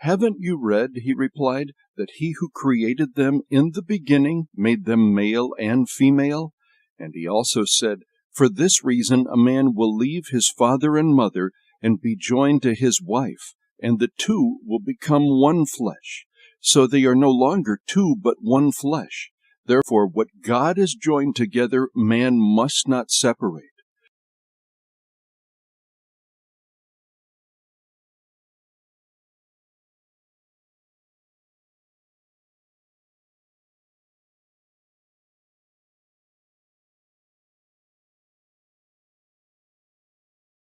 "Haven't you read," he replied, "that he who created them in the beginning made them male and female? And he also said, 'For this reason a man will leave his father and mother and be joined to his wife, and the two will become one flesh.' So they are no longer two, but one flesh. Therefore, what God has joined together, man must not separate."